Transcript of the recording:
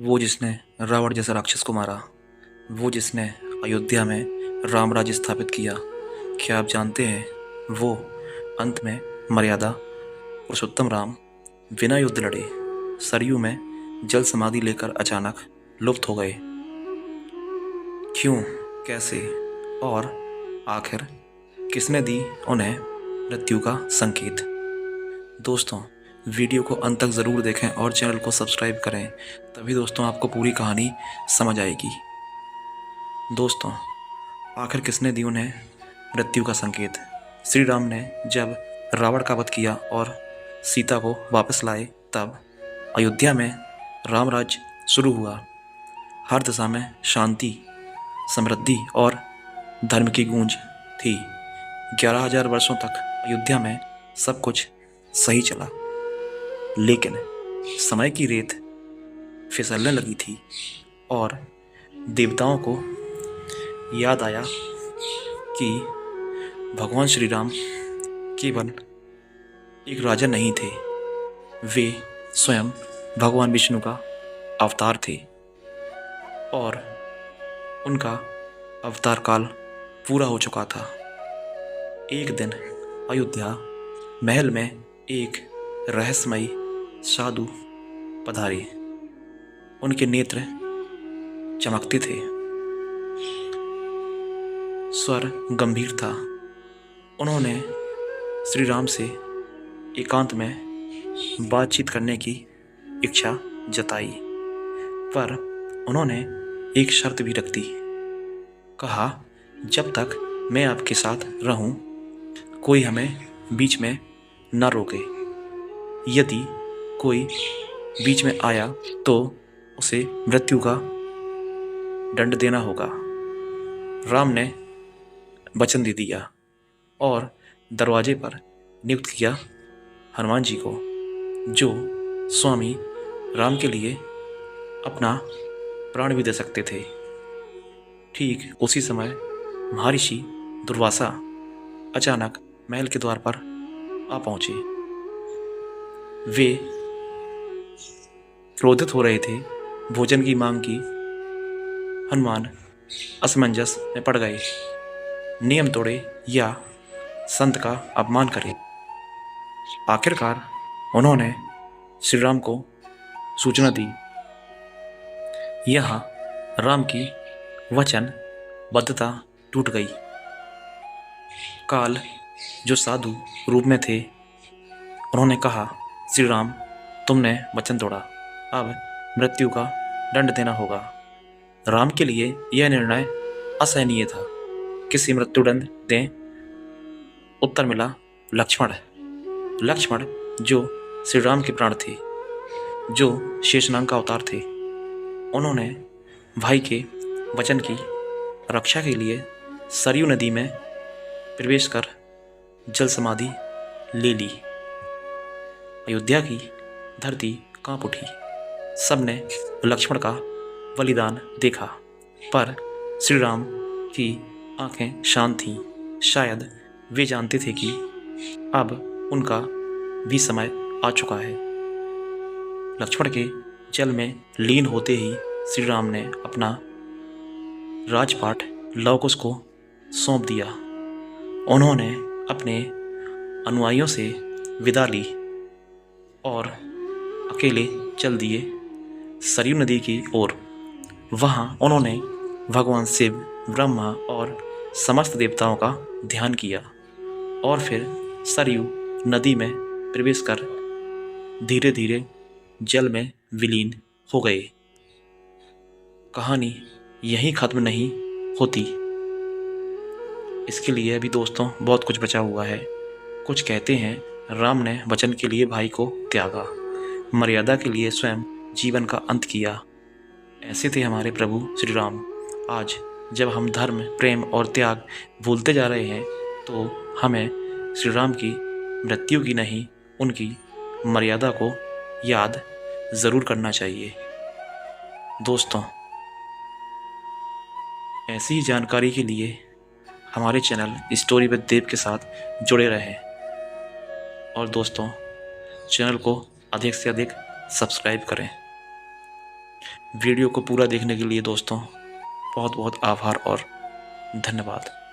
वो जिसने रावण जैसा राक्षस को मारा, वो जिसने अयोध्या में राम राज्य स्थापित किया। क्या आप जानते हैं वो अंत में मर्यादा पुरुषोत्तम राम बिना युद्ध लड़े सरयू में जल समाधि लेकर अचानक लुप्त हो गए। क्यों, कैसे और आखिर किसने दी उन्हें मृत्यु का संकेत? दोस्तों, वीडियो को अंत तक ज़रूर देखें और चैनल को सब्सक्राइब करें, तभी दोस्तों आपको पूरी कहानी समझ आएगी। दोस्तों, आखिर किसने दी उन्हें मृत्यु का संकेत? श्री राम ने जब रावण का वध किया और सीता को वापस लाए, तब अयोध्या में राम राज्य शुरू हुआ। हर दिशा में शांति, समृद्धि और धर्म की गूंज थी। 11,000 वर्षों तक अयोध्या में सब कुछ सही चला, लेकिन समय की रेत फिसलने लगी थी और देवताओं को याद आया कि भगवान श्री राम केवल एक राजा नहीं थे, वे स्वयं भगवान विष्णु का अवतार थे और उनका अवतार काल पूरा हो चुका था। एक दिन अयोध्या महल में एक रहस्यमयी साधु पधारे। उनके नेत्र चमकते थे, स्वर गंभीर था। उन्होंने श्री राम से एकांत में बातचीत करने की इच्छा जताई, पर उन्होंने एक शर्त भी रख दी। कहा, जब तक मैं आपके साथ रहूं, कोई हमें बीच में न रोके। यदि कोई बीच में आया तो उसे मृत्यु का दंड देना होगा। राम ने वचन दे दिया और दरवाजे पर नियुक्त किया हनुमान जी को, जो स्वामी राम के लिए अपना प्राण भी दे सकते थे। ठीक उसी समय महर्षि दुर्वासा अचानक महल के द्वार पर आ पहुंचे। वे क्रोधित हो रहे थे। भोजन की मांग की। हनुमान असमंजस में पड़ गए। नियम तोड़े या संत का अपमान करे। आखिरकार उन्होंने श्री राम को सूचना दी। यहाँ राम की वचनबद्धता टूट गई। काल, जो साधु रूप में थे, उन्होंने कहा, श्री राम, तुमने वचन तोड़ा, अब मृत्यु का दंड देना होगा। राम के लिए यह निर्णय असहनीय था। किसी मृत्युदंड दें? उत्तर मिला, लक्ष्मण। लक्ष्मण जो श्री राम के प्राण थे, जो शेषनाग का अवतार थे। उन्होंने भाई के वचन की रक्षा के लिए सरयू नदी में प्रवेश कर जल समाधि ले ली। अयोध्या की धरती कांप उठी। सबने लक्ष्मण का बलिदान देखा, पर श्री राम की आंखें शांत थीं। शायद वे जानते थे कि अब उनका भी समय आ चुका है। लक्ष्मण के जल में लीन होते ही श्री राम ने अपना राजपाट लव कुश को सौंप दिया। उन्होंने अपने अनुयायियों से विदा ली और अकेले चल दिए सरयू नदी की ओर। वहाँ उन्होंने भगवान शिव, ब्रह्मा और समस्त देवताओं का ध्यान किया और फिर सरयू नदी में प्रवेश कर धीरे धीरे जल में विलीन हो गए। कहानी यहीं खत्म नहीं होती। इसके लिए अभी दोस्तों बहुत कुछ बचा हुआ है। कुछ कहते हैं, राम ने वचन के लिए भाई को त्यागा, मर्यादा के लिए स्वयं जीवन का अंत किया। ऐसे थे हमारे प्रभु श्री राम। आज जब हम धर्म, प्रेम और त्याग भूलते जा रहे हैं, तो हमें श्री राम की मृत्यु की नहीं, उनकी मर्यादा को याद ज़रूर करना चाहिए। दोस्तों, ऐसी ही जानकारी के लिए हमारे चैनल स्टोरी विद देव के साथ जुड़े रहें और दोस्तों, चैनल को अधिक से अधिक सब्सक्राइब करें। वीडियो को पूरा देखने के लिए दोस्तों बहुत बहुत आभार और धन्यवाद।